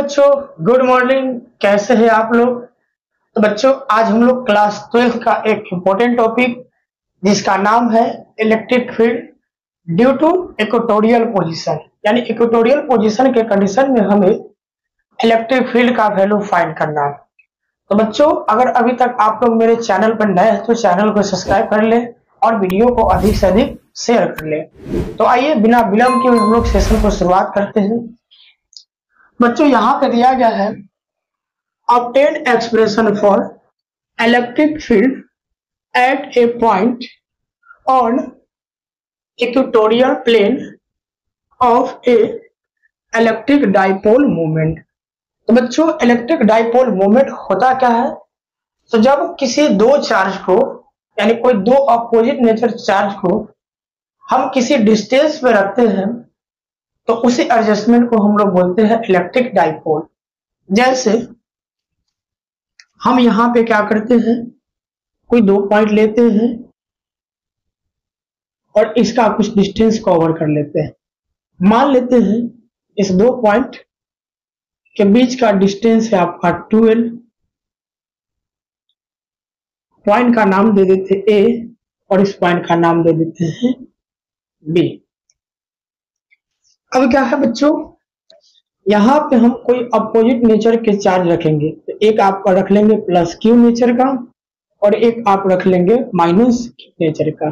बच्चों, good morning. कैसे हैं आप लोग? तो बच्चों, आज हम लोग क्लास 12 का एक इम्पोर्टेंट टॉपिक जिसका नाम है electric field due to equatorial position, यानी इक्वेटोरियल पोजीशन के कंडीशन में हमें इलेक्ट्रिक फील्ड का वैल्यू फाइंड करना है। तो बच्चों, अगर अभी तक आप लोग मेरे चैनल पर नए हैं तो चैनल को सब्सक्राइब कर लें और वीडियो को अधिक से अधिक शेयर कर लें। तो आइए बिना विलंब के हम लोग सेशन को शुरुआत करते हैं। बच्चों, यहाँ पे दिया गया है obtain expression for electric field at a point on equatorial plane of a electric dipole moment। तो बच्चों, इलेक्ट्रिक डाइपोल मोमेंट होता क्या है? तो जब किसी दो चार्ज को, यानी कोई दो अपोजिट नेचर चार्ज को हम किसी डिस्टेंस पे रखते हैं तो उसी एडजस्टमेंट को हम लोग बोलते हैं इलेक्ट्रिक डाइपोल। जैसे हम यहाँ पे क्या करते हैं, कोई दो पॉइंट लेते हैं और इसका कुछ डिस्टेंस कवर कर लेते हैं। मान लेते हैं इस दो पॉइंट के बीच का डिस्टेंस है आपका 12। पॉइंट का नाम दे देते हैं ए और इस पॉइंट का नाम दे देते हैं बी। अब क्या है बच्चों, यहाँ पे हम कोई अपोजिट नेचर के चार्ज रखेंगे। तो एक आपका रख लेंगे प्लस क्यू नेचर का और एक आप रख लेंगे माइनस क्यू नेचर का।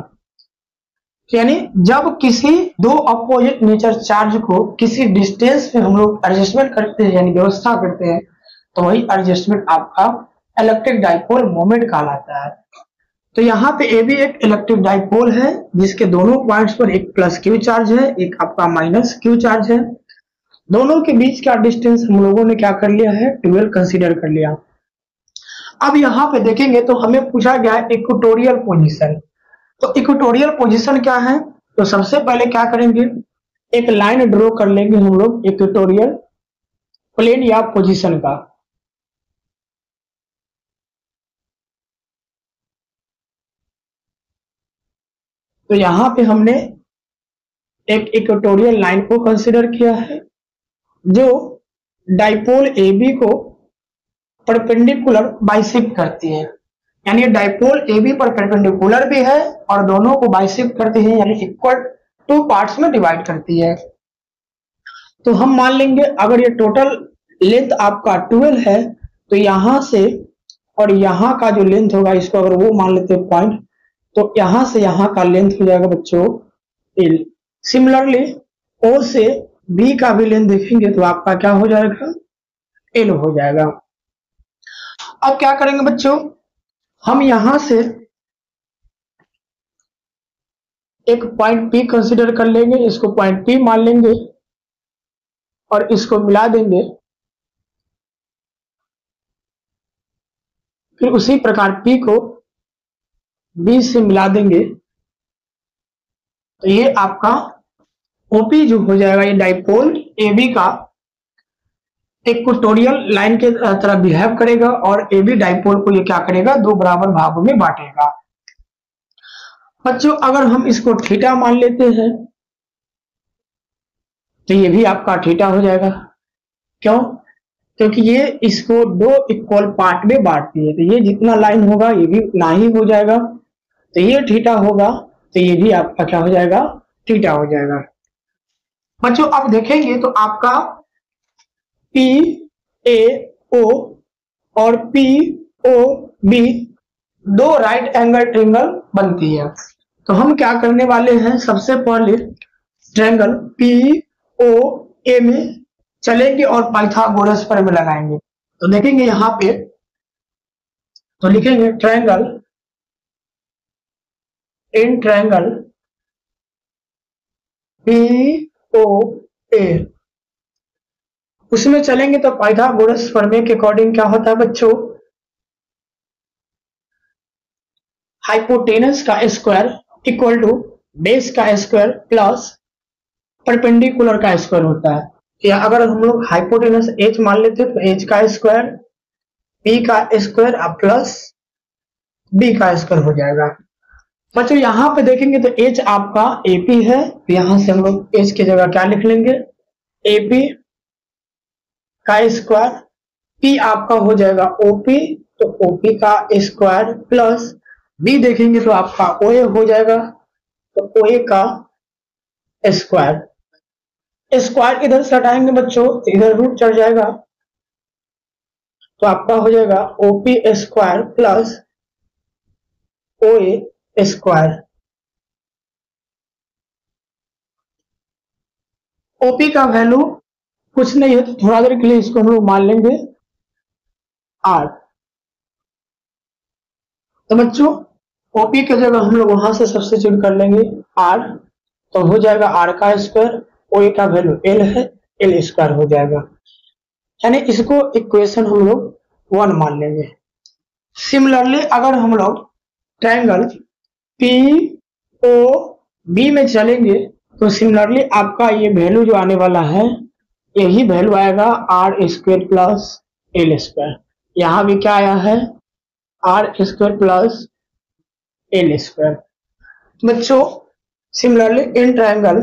यानी जब किसी दो अपोजिट नेचर चार्ज को किसी डिस्टेंस पे हम लोग एडजस्टमेंट करते हैं, यानी व्यवस्था करते हैं, तो वही एडजस्टमेंट आपका इलेक्ट्रिक डाइपोल मोमेंट कहलाता है। तो यहाँ पे ए भी एक इलेक्ट्रिक डाइपोल है जिसके दोनों पॉइंट्स पर एक प्लस क्यू चार्ज है, एक आपका माइनस क्यू चार्ज है। दोनों के बीच का डिस्टेंस हम लोगों ने क्या कर लिया है, 12 कंसीडर कर लिया। अब यहाँ पे देखेंगे तो हमें पूछा गया है इक्वेटोरियल पोजीशन। तो इक्वेटोरियल पोजीशन क्या है? तो सबसे पहले क्या करेंगे, एक लाइन ड्रॉ कर लेंगे हम लोग इक्वेटोरियल प्लेन या पोजीशन का। तो यहाँ पे हमने एक इक्वेटोरियल लाइन को कंसीडर किया है जो डाइपोल ए बी को परपेंडिकुलर बाइसेक्ट करती है, यानी डाइपोल ए बी पर परपेंडिकुलर भी है और दोनों को बाइसेक्ट करती है, यानी इक्वल टू पार्ट्स में डिवाइड करती है। तो हम मान लेंगे अगर ये टोटल लेंथ आपका 12 है तो यहां से और यहां का जो लेंथ होगा, इसको अगर वो मान लेते हैं पॉइंट, तो यहां से यहां का लेंथ हो जाएगा बच्चों एल। सिमिलरली ओ से बी का भी लेंथ देखेंगे तो आपका क्या हो जाएगा, एल हो जाएगा। अब क्या करेंगे बच्चों, हम यहां से एक पॉइंट पी कंसीडर कर लेंगे, इसको पॉइंट पी मान लेंगे और इसको मिला देंगे। फिर उसी प्रकार पी को बी से मिला देंगे तो ये आपका ओपी जो हो जाएगा, ये डाइपोल ए बी का इक्वेटोरियल लाइन के तरह बिहेव करेगा और ए बी डाइपोल को ये क्या करेगा, दो बराबर भागों में बांटेगा। बच्चों, अगर हम इसको थीटा मान लेते हैं तो ये भी आपका थीटा हो जाएगा। क्यों? क्योंकि ये इसको दो इक्वल पार्ट में बांटती है, तो ये जितना लाइन होगा ये भी उतना ही हो जाएगा। तो ये थीटा होगा तो ये भी आपका क्या हो जाएगा, थीटा हो जाएगा। बच्चों, अब देखेंगे तो आपका पी ए ओ और पी ओ बी दो राइट एंगल ट्रायंगल बनती है। तो हम क्या करने वाले हैं, सबसे पहले ट्रायंगल पी ओ ए में चलेंगे और पाइथागोरस पर में लगाएंगे। तो देखेंगे यहाँ पे, तो लिखेंगे triangle in triangle P O A, उसमें चलेंगे तो पाइथागोरस प्रमेय के अकॉर्डिंग क्या होता है बच्चों, हाइपोटेनस का स्क्वायर इक्वल टू बेस का स्क्वायर प्लस परपेंडिकुलर का स्क्वायर होता है। या अगर हम लोग हाइपोटेनस एच मान लेते हैं तो एच का स्क्वायर पी का स्क्वायर प्लस बी का स्क्वायर हो जाएगा। बच्चों, यहाँ पे देखेंगे तो एच आपका एपी है, तो यहां से हम लोग एच की जगह क्या लिख लेंगे, एपी का स्क्वायर, पी आपका हो जाएगा ओपी, तो ओपी का स्क्वायर प्लस बी देखेंगे तो आपका ओए हो जाएगा, तो ओए का स्क्वायर। स्क्वायर इधर से हटाएंगे बच्चों तो इधर रूट चढ़ जाएगा, तो आपका हो जाएगा ओपी स्क्वायर प्लस ओए स्क्वायर। ओपी का वैल्यू कुछ नहीं है, तो थोड़ा देर के लिए इसको हम लोग मान लेंगे आर। तो बच्चों ओपी की जगह हम लोग वहां से सब्स्टिट्यूट कर लेंगे आर, तो हो जाएगा आर का स्क्वायर, ओ का वैल्यू एल है, एल स्क्वायर हो जाएगा, यानी इसको इक्वेशन हम लोग 1 मान लेंगे। सिमिलरली अगर हम लोग ट्रायंगल पी ओ बी में चलेंगे तो सिमिलरली आपका ये वैल्यू जो आने वाला है यही वैल्यू आएगा R square plus L square. यहां भी क्या आया है R square plus L square. बच्चों similarly in triangle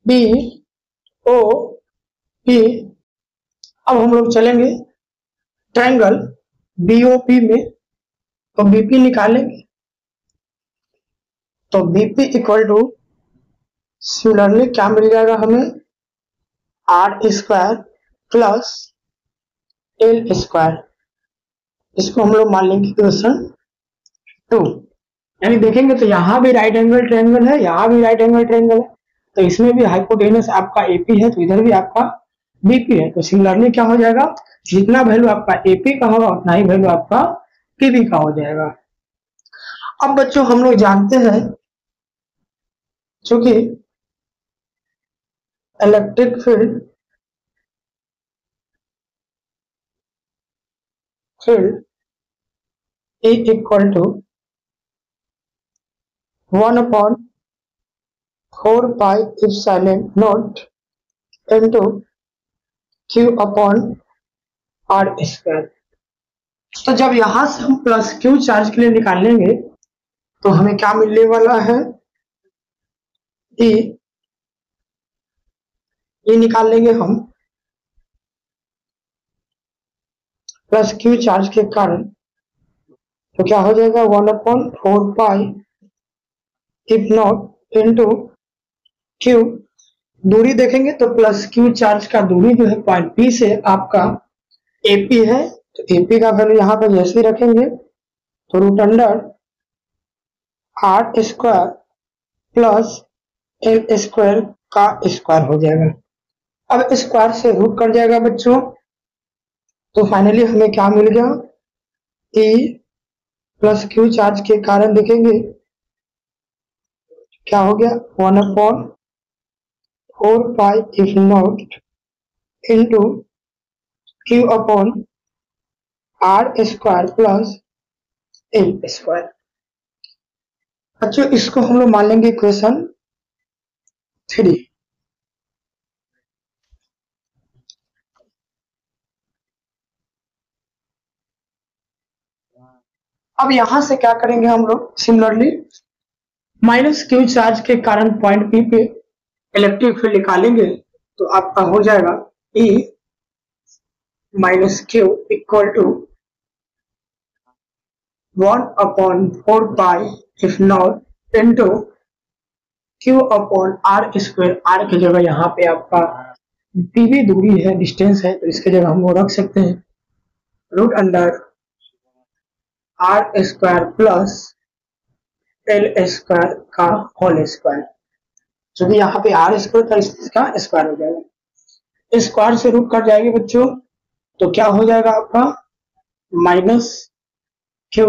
B O P, अब हम लोग चलेंगे ट्रायंगल बीओपी में, तो बीपी निकालेंगे, तो बीपी इक्वल टू सिमिलरली क्या मिल जाएगा हमें R square plus L square. इसको हम लोग मान लेंगे इक्वेशन 2, यानी देखेंगे तो यहाँ भी राइट एंगल ट्रायंगल है, यहाँ भी राइट एंगल ट्रायंगल है, तो इसमें भी हाइपोटेनस आपका एपी है, तो इधर भी आपका बीपी है, तो सिमिलरली क्या हो जाएगा जितना वैल्यू आपका एपी का होगा उतना ही वैल्यू आपका पीबी का हो जाएगा। अब बच्चों हम लोग जानते हैं चूंकि electric field E equal to 1/4 pi epsilon naught into Q upon R square. तो जब यहां से हम प्लस क्यू चार्ज के लिए निकालेंगे तो हमें क्या मिलने वाला है ये निकाल लेंगे हम प्लस क्यू चार्ज के कारण, तो क्या हो जाएगा 1/4 pi if naught into Q. दूरी देखेंगे तो प्लस क्यू चार्ज का दूरी जो है पॉइंट पी से आपका एपी है, तो एपी का वैल्यू यहाँ पर जैसे ही रखेंगे तो root under R square plus L square का स्क्वायर हो जाएगा। अब स्क्वायर से रूट कट जाएगा बच्चों, तो फाइनली हमें क्या मिल गया ई प्लस क्यू चार्ज के कारण देखेंगे क्या हो गया 1/4 pi if naught into Q upon R square plus L square. बच्चों इसको हम लोग मान लेंगे इक्वेशन 3। अब यहां से क्या करेंगे हम लोग सिमिलरली माइनस क्यू चार्ज के कारण पॉइंट पी पे इलेक्ट्रिक फील्ड निकालेंगे, तो आपका हो जाएगा E minus Q equal to 1/4 pi if naught into Q upon R square. R की जगह यहाँ पे आपका पीवी दूरी है, डिस्टेंस है, तो इसके जगह हम वो रख सकते हैं root under R square plus L square का होल स्क्वायर। जो भी यहाँ पे आर स्क्वायर था इसका स्क्वायर हो जाएगा, स्क्वायर से रूट कट जाएगी बच्चों, तो क्या हो जाएगा आपका minus Q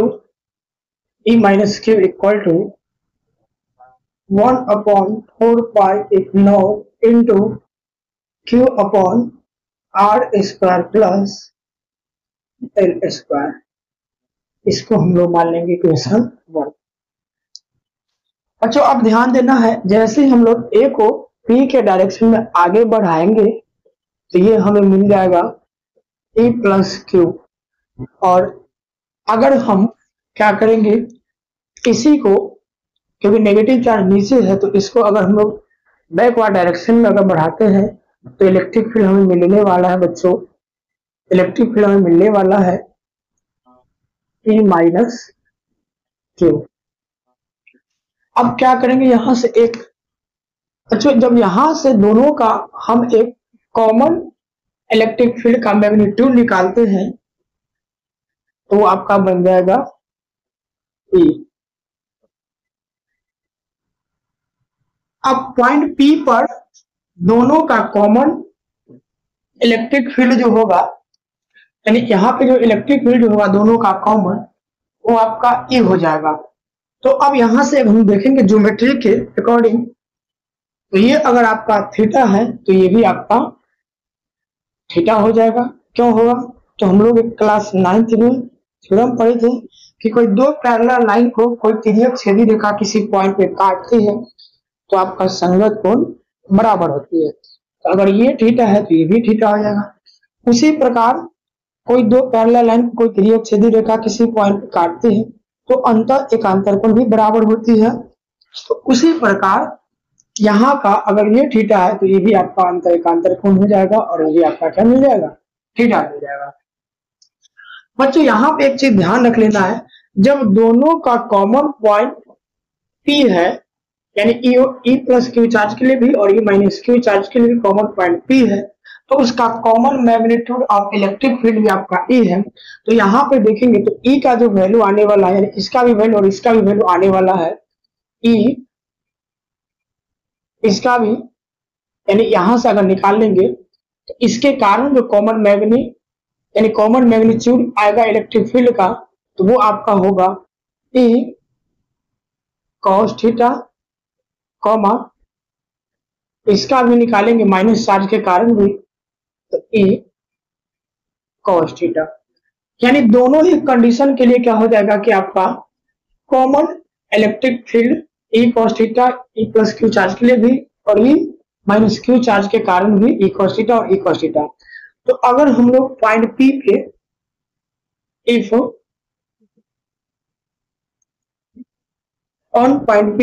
E minus Q equal to 1/4 pi if naught into Q upon R square plus L square. इसको हम लोग मान लेंगे इक्वेशन 1। बच्चों अब ध्यान देना है जैसे हम लोग ए को पी के डायरेक्शन में आगे बढ़ाएंगे तो ये हमें मिल जाएगा ए प्लस क्यू, और अगर हम क्या करेंगे इसी को, क्योंकि नेगेटिव चार्ज नीचे है तो इसको अगर हम लोग बैकवर्ड डायरेक्शन में अगर बढ़ाते हैं तो इलेक्ट्रिक फील्ड हमें मिलने वाला है बच्चों, इलेक्ट्रिक फील्ड हमें मिलने वाला है E माइनस क्यू। अब क्या करेंगे, यहां से एक, अच्छा जब यहां से दोनों का हम एक कॉमन इलेक्ट्रिक फील्ड का मैग्नीट्यूड निकालते हैं तो वो आपका बन जाएगा E। अब पॉइंट P पर दोनों का कॉमन इलेक्ट्रिक फील्ड जो होगा, यानी यहाँ पे जो इलेक्ट्रिक फील्ड जो होगा दोनों का कॉमन, वो आपका E हो जाएगा। तो अब यहां से हम देखेंगे ज्योमेट्री के अकॉर्डिंग, तो ये अगर आपका थीटा है तो ये भी आपका थीटा हो जाएगा। क्यों होगा, तो हम लोग क्लास 9th में थ्योरम पढ़े थे कि कोई दो पैरेलल लाइन को कोई तिर्यक छेदी रेखा किसी पॉइंट पे काटती है तो आपका संगत कोण बराबर होती है। तो अगर ये थीटा है तो ये भी थीटा हो जाएगा। उसी प्रकार कोई दो पैरेलल लाइन को कोई तिर्यक छेदी रेखा किसी पॉइंट पे काटती है तो अंतर एकांतर कोण भी बराबर होती है। तो उसी प्रकार यहाँ का अगर ये थीटा है तो ये भी आपका अंतर एकांतर कोण हो जाएगा और ये भी आपका क्या मिल जाएगा, थीटा मिल जाएगा। बच्चों यहाँ पे एक चीज ध्यान रख लेना है, जब दोनों का कॉमन पॉइंट P है, यानी E प्लस क्यू चार्ज के लिए भी और E माइनस क्यू चार्ज के लिए भी कॉमन पॉइंट P है, तो उसका common magnitude of electric field भी आपका E है। तो यहाँ पे देखेंगे तो E का जो वैल्यू आने वाला है, यानी इसका भी वैल्यू और इसका भी वैल्यू आने वाला है E, इसका भी, यानी यहां से अगर निकाल लेंगे तो इसके कारण जो कॉमन यानी कॉमन मैग्नीट्यूड आएगा इलेक्ट्रिक फील्ड का, तो वो आपका होगा E cos थीटा, कॉमा इसका भी निकालेंगे माइनस चार्ज के कारण भी, तो E cos थीटा। यानी दोनों ही कंडीशन के लिए क्या हो जाएगा कि आपका common electric field E cos theta E plus Q charge के लिए भी और E माइनस क्यू चार्ज के कारण भी E cos थीटा और E cos थीटा। तो अगर हम लोग पॉइंट P पे if on point P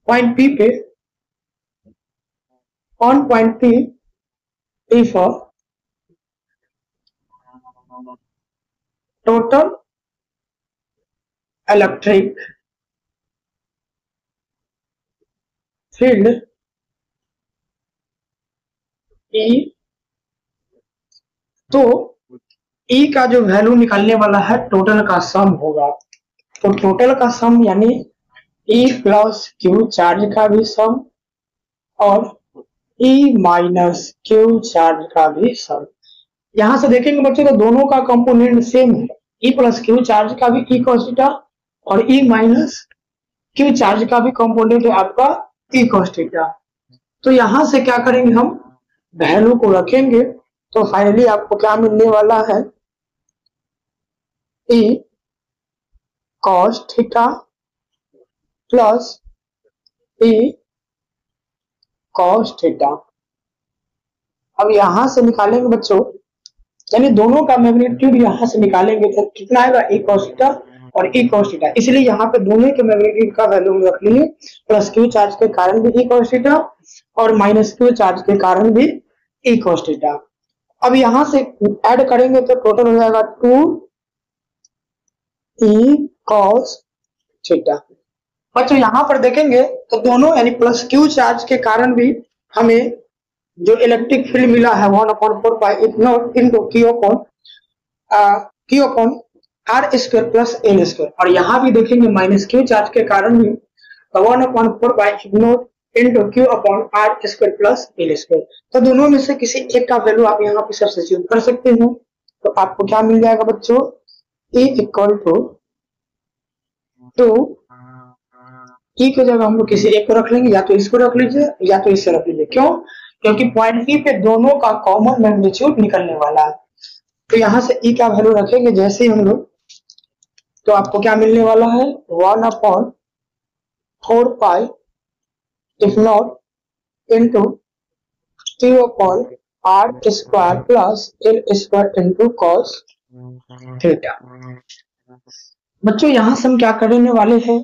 point P पे on point P if total electric field E, तो E का जो वैल्यू निकालने वाला है टोटल का सम होगा। तो टोटल का सम यानी E प्लस क्यू चार्ज का भी सम और E माइनस क्यू चार्ज का भी सम। यहां से देखेंगे बच्चों तो दोनों का कंपोनेंट सेम है, E प्लस क्यू चार्ज का भी E cos थीटा और E माइनस क्यू चार्ज का भी कंपोनेंट है आपका E cos थीटा। तो यहां से क्या करेंगे, हम वैल्यू को रखेंगे तो फाइनली आपको क्या मिलने वाला है, E cos theta plus E cos theta. अब यहां से निकालेंगे बच्चों, यानी दोनों का मैग्नीट्यूड यहां से निकालेंगे तो कितना आएगा, E cos थीटा और E cos थीटा। इसलिए यहाँ पे दोनों के मैग्नीट्यूड का वैल्यू रख लिए, प्लस क्यू चार्ज के कारण भी E cos थीटा और माइनस क्यू चार्ज के कारण भी E cos थीटा। अब यहां से ऐड करेंगे तो टोटल हो जाएगा 2E cos थीटा। बच्चों यहाँ पर देखेंगे तो दोनों यानी प्लस क्यू चार्ज के कारण भी हमें जो इलेक्ट्रिक फील्ड मिला है 1/4 पाई इग्नोर into Q upon R square plus L square, और यहाँ भी देखेंगे माइनस क्यू चार्ज के कारण भी 1/4 पाई इग्नोर into Q upon R square plus L square. तो दोनों में से किसी एक का वैल्यू आप यहाँ पे सब्स्टिट्यूट कर सकते हो, तो आपको क्या मिल जाएगा बच्चों, E इक्वल टू E की जगह हम लोग किसी एक को रख लेंगे, या तो इसको रख लीजिए या तो इससे रख लीजिए। क्यों, क्योंकि पॉइंट P पे दोनों का कॉमन मैग्नीट्यूड निकलने वाला है। तो यहाँ से E का वैल्यू रखेंगे जैसे ही हम लोग, तो आपको क्या मिलने वाला है, 1/4 pi if naught into Q upon R square plus L square into cos theta. बच्चों यहाँ से हम क्या करने वाले हैं,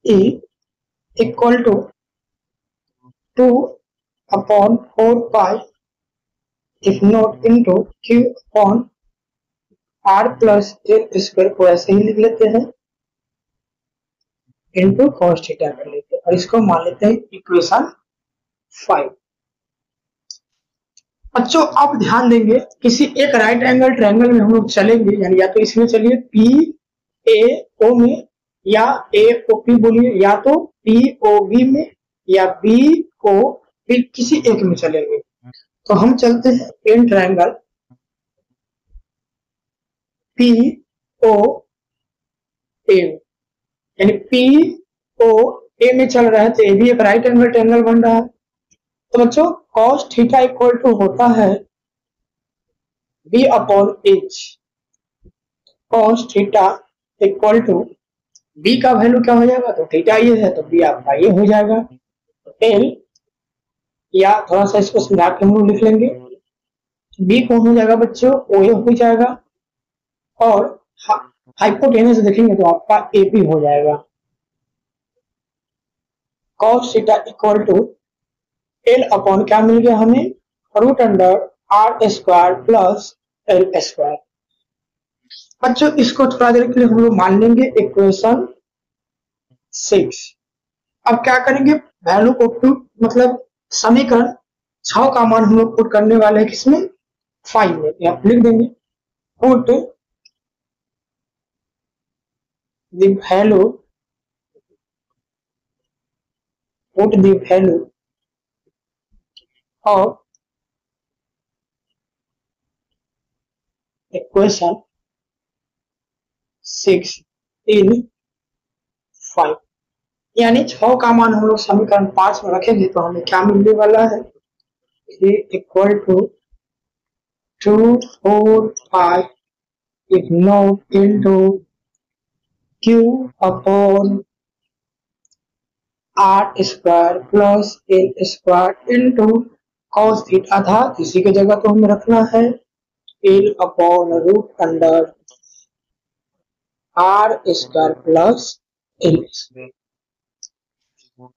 E equal to 2/4 pi if naught into Q upon R plus L square को ऐसे ही लिख लेते हैं इंटू कॉस थीटा कर लेते हैं और इसको मान लेते हैं इक्वेशन 5। बच्चों आप ध्यान देंगे किसी एक राइट एंगल ट्रायंगल में हम लोग चलेंगे, यानी या तो इसमें चलिए पी ए ओ में या ए ओ पी बोलिए, या तो पी ओ बी में या बी ओ पी, किसी एक में चलेंगे। तो हम चलते हैं इन ट्रायंगल पी ओ ए, यानी पी ओ ए में चल रहा है तो ये भी एक राइट एंगल ट्रायंगल बन रहा है। तो बच्चों cos थीटा इक्वल टू होता है b upon h। cos theta equal to b का वैल्यू क्या हो जाएगा, तो थीटा ये है तो b आपका ये हो जाएगा l, या थोड़ा सा इसको समझा के हम लोग लिख लेंगे b कौन हो जाएगा बच्चों, o a हो जाएगा और हाइपोटेनस देखेंगे तो आपका AP हो जाएगा। cos theta equal to L upon क्या मिल गया हमें, root under R square plus L square. बच्चों इसको थोड़ा देर के लिए हम लोग मान लेंगे इक्वेशन 6। अब क्या करेंगे, वैल्यू को पुट मतलब समीकरण 6 का मान हम लोग पुट करने वाले हैं किसमें, 5 में। यहाँ लिख देंगे put the value of equation 6 in 5, यानी 6 का मान हम लोग समीकरण 5 में रखेंगे तो हमें क्या मिलने वाला है, equal to 2 4 5 if not into Q upon R square plus L square into cos theta था, इसी की जगह तो हमें रखना है L upon root under R square plus L square.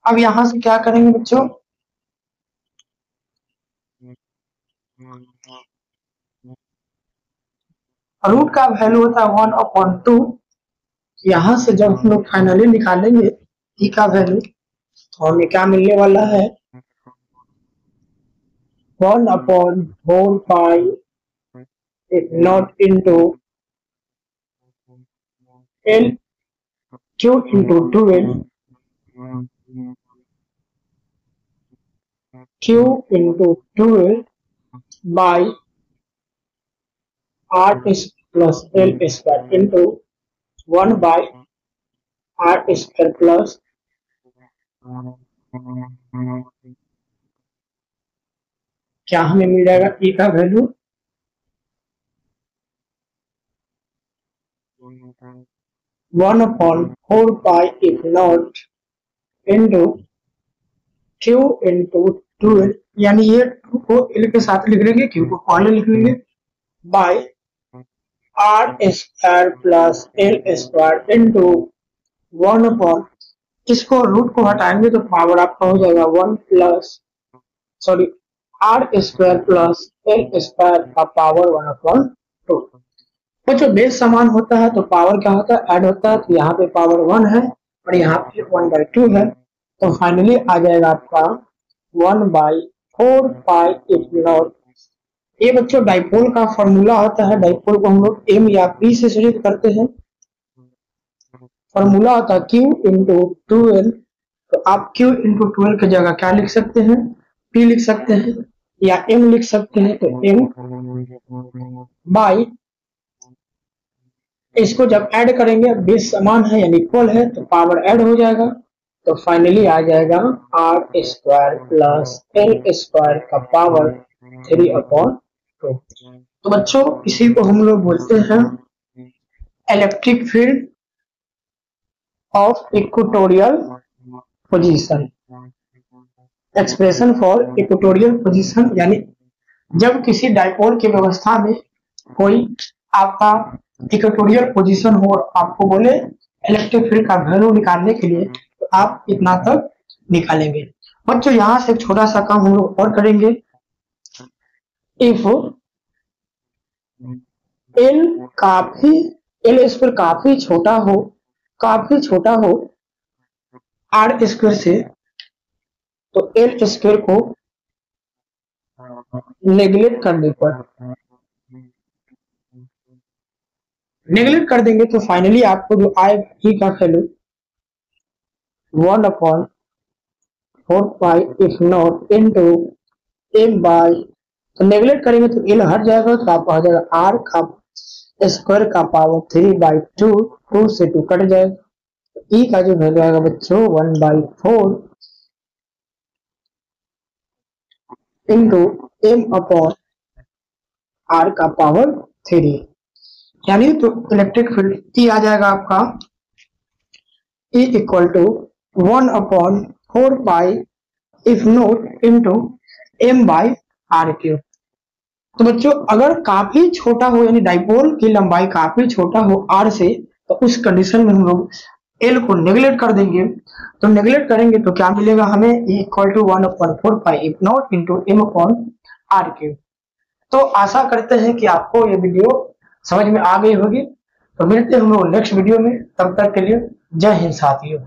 अब यहां से क्या करेंगे बच्चों, रूट का वैल्यू होता है 1/2। यहां से जब हम लोग फाइनली निकालेंगे ई का वैल्यू तो हमें क्या मिलने वाला है, 1/4 पाई if not into L Q into 2L Q into 2L by R plus L square into 1 by R square plus क्या हमें मिल जाएगा ई का value 1/4 pi if naught into Q into 2L, यानी ये 2 को L के साथ लिख लेंगे, Q को पहले लिख लेंगे, by R square plus L square into 1/, इसको रूट को हटाएंगे तो पावर आपका हो जाएगा 1 plus R square plus L square का पावर 1/2। बच्चों बेस समान होता है तो पावर क्या होता है, ऐड होता है, तो यहाँ पे पावर 1 है और यहाँ पे 1/2 है, तो फाइनली आ जाएगा आपका 1/4 पाई इफ नॉट। ये बच्चों डाइपोल का फॉर्मूला होता है, डाइपोल को हम लोग M या P से सूचित करते हैं। फॉर्मूला होता है Q इंटू 2L, तो आप Q इंटू 2L की जगह क्या लिख सकते हैं, P लिख सकते हैं या M लिख सकते हैं, तो M बाई, इसको जब ऐड करेंगे बेस समान है यानी इक्वल है तो पावर ऐड हो जाएगा, तो फाइनली आ जाएगा R square plus L square का पावर 3/2। तो बच्चों इसी को हम लोग बोलते हैं electric field of equatorial position, expression for equatorial position, यानी जब किसी डाइपोल की व्यवस्था में कोई आपका इक्वेटोरियल पोजीशन हो और आपको बोले इलेक्ट्रिक फील्ड का वैल्यू निकालने के लिए तो आप इतना तक निकालेंगे। बच्चों यहाँ से एक छोटा सा काम हम लोग और करेंगे। इफ एल स्क्वायर काफी छोटा हो आर स्क्वायर से, तो एल स्क्वायर को नेगलेक्ट कर देंगे तो फाइनली आपको जो आएगा ई का value 1/4 if naught into M by, तो नेगलेक्ट करेंगे तो एल हट जाएगा तो आपको आ जाएगा आर का स्क्वायर का पावर 3/2, 2 से 2 कट जाएगा। ई का जो वैल्यू आएगा बच्चों 1/4 इंटू एम अपॉन आर का पावर 3, यानी तो इलेक्ट्रिक फील्ड ई आ जाएगा आपका E equal to 1/4 if naught into M by R cube. तो बच्चों अगर काफी छोटा हो यानी डाइपोल की लंबाई काफी छोटा हो आर से, तो उस कंडीशन में हम लोग एल को नेगलेक्ट कर देंगे। तो नेगलेक्ट करेंगे तो क्या मिलेगा हमें, E equal to 1/4 if naught into M upon R cube. तो आशा करते हैं कि आपको ये वीडियो समझ में आ गई होगी। तो मिलते हैं हम लोग नेक्स्ट वीडियो में, तब तक के लिए जय हिंद साथियों।